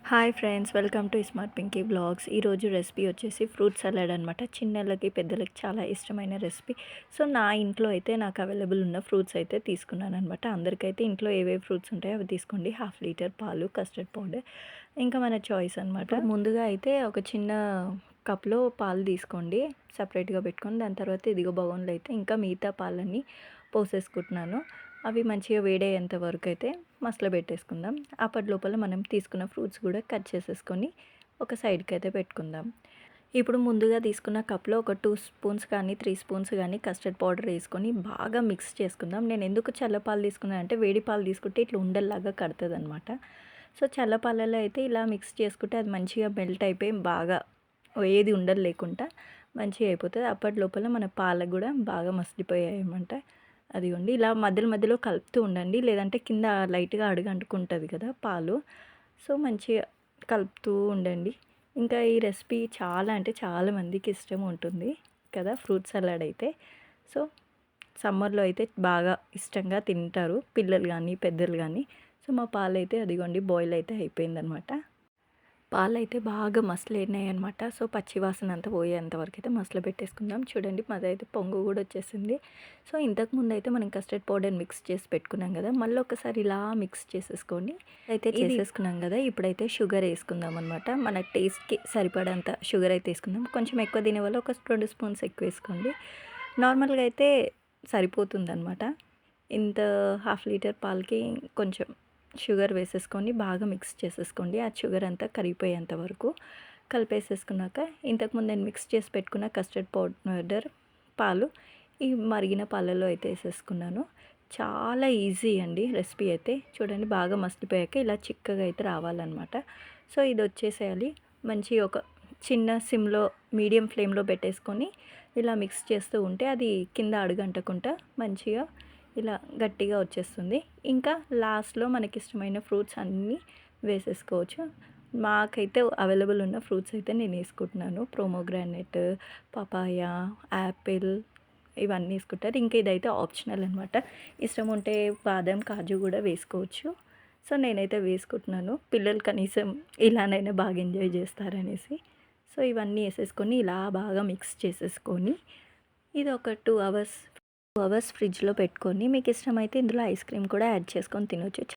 Hi friends, welcome to smart Pinky vlogs. ఈరోజు recipe వచ్చేసి fruit salad అనమాట. చిన్నలకి పెద్దలకి చాలా ఇష్టమైన రెసిపీ. సో నా ఇంట్లో అయితే నాకు అవైలబుల్ ఉన్న ఫ్రూట్స్ అయితే తీసుకున్నాను అనమాట. అందరికైతే ఇంట్లో ఏవేవి ఫ్రూట్స్ ఉంటాయో అవి తీసుకోండి. 1/2 లీటర్ పాలు, కస్టర్డ్ పౌడర్, ఇంకా మన చాయిస్ అనమాట. ముందుగా అయితే ఒక చిన్న కప్లో పాలు తీసుకోండి, సపరేట్గా పెట్టుకొని. దాని తర్వాత ఇదిగో బౌన్లో అయితే ఇంకా మిగతా పాలన్నీ పోసేసుకుంటున్నాను. అవి మంచిగా వేడయ్యేంత వరకు అయితే మసలు పెట్టేసుకుందాం. అప్పటి లోపల మనం తీసుకున్న ఫ్రూట్స్ కూడా కట్ చేసేసుకొని ఒక సైడ్కి అయితే పెట్టుకుందాం. ఇప్పుడు ముందుగా తీసుకున్న కప్లో ఒక 2 స్పూన్స్ కానీ 3 స్పూన్స్ కానీ కస్టర్డ్ పౌడర్ వేసుకొని బాగా మిక్స్ చేసుకుందాం. నేను ఎందుకు చల్లపాలు తీసుకున్నాను అంటే వేడి పాలు తీసుకుంటే ఇట్లా ఉండల్లాగా కడుతుంది అనమాట. సో చల్లపాలలో అయితే ఇలా మిక్స్ చేసుకుంటే అది మంచిగా మెల్ట్ అయిపోయి బాగా ఏది ఉండలు లేకుండా మంచిగా అయిపోతుంది. అప్పటి లోపల మన పాలకు కూడా బాగా మసిలిపోయాయి అన్నమాట. అదిగోండి ఇలా మధ్యలో మధ్యలో కలుపుతూ ఉండండి, లేదంటే కింద లైట్గా అడుగంటుకుంటుంది కదా పాలు. సో మంచిగా కలుపుతూ ఉండండి. ఇంకా ఈ రెసిపీ చాలా అంటే చాలా మందికి ఇష్టం ఉంటుంది కదా, ఫ్రూట్ సలాడ్ అయితే. సో సమ్మర్లో అయితే బాగా ఇష్టంగా తింటారు పిల్లలు కానీ పెద్దలు కానీ. సో మా పాలు అయితే అదిగోండి బాయిల్ అయితే అయిపోయిందనమాట. పాలైతే బాగా మసలినాయనమాట. సో పచ్చివాసన అంతా పోయేంత వరకు అయితే మసలు పెట్టేసుకుందాం. చూడండి మాదైతే పొంగు కూడా వచ్చేసింది. సో ఇంతకుముందు అయితే మనం కస్టర్డ్ పౌడర్ మిక్స్ చేసి పెట్టుకున్నాం కదా, మళ్ళీ ఒకసారి ఇలా మిక్స్ చేసేసుకోండి. అయితే చేసేసుకున్నాం కదా, ఇప్పుడైతే షుగర్ వేసుకుందాం అనమాట. మన టేస్ట్కి సరిపడంత షుగర్ అయితే వేసుకుందాం. కొంచెం ఎక్కువ తినే వల్ల ఒక 2 స్పూన్స్ ఎక్కువ వేసుకోండి. నార్మల్గా అయితే సరిపోతుందనమాట. ఇంత 1/2 లీటర్ పాలకి కొంచెం షుగర్ వేసేసుకొని బాగా మిక్స్ చేసేసుకోండి. ఆ షుగర్ అంతా కరిగిపోయేంత వరకు కలిపేసేసుకున్నాక ఇంతకుముందు నేను మిక్స్ చేసి పెట్టుకున్న కస్టర్డ్ పౌడర్, పాలు ఈ మరిగిన పాలలో అయితే వేసేసుకున్నాను. చాలా ఈజీ అండి రెసిపీ అయితే. చూడండి బాగా మసిలిపోయాక ఇలా చిక్కగా అయితే రావాలన్నమాట. సో ఇది వచ్చేసేయాలి. మంచి ఒక చిన్న సిమ్లో మీడియం ఫ్లేమ్లో పెట్టేసుకొని ఇలా మిక్స్ చేస్తూ ఉంటే అది కింద అడుగంటకుండా మంచిగా ఇలా గట్టిగా వచ్చేస్తుంది. ఇంకా లాస్ట్లో మనకి ఇష్టమైన ఫ్రూట్స్ అన్నీ వేసేసుకోవచ్చు. మాకైతే అవైలబుల్ ఉన్న ఫ్రూట్స్ అయితే నేను వేసుకుంటున్నాను. ప్రోమోగ్రానేట్, పపాయ, యాపిల్ ఇవన్నీ వేసుకుంటారు. ఇంకా ఇదైతే ఆప్షనల్ అనమాట. ఇష్టం ఉంటే బాదం, కాజు కూడా వేసుకోవచ్చు. సో నేనైతే వేసుకుంటున్నాను. పిల్లలు కనీసం ఇలానైనా బాగా ఎంజాయ్ చేస్తారనేసి. సో ఇవన్నీ వేసేసుకొని ఇలా బాగా మిక్స్ చేసేసుకొని ఇది ఒక 2 అవర్స్ ఫ్రిడ్జ్లో పెట్టుకొని మీకు ఇష్టమైతే ఇందులో ఐస్ క్రీమ్ కూడా యాడ్ చేసుకొని తినొచ్చు.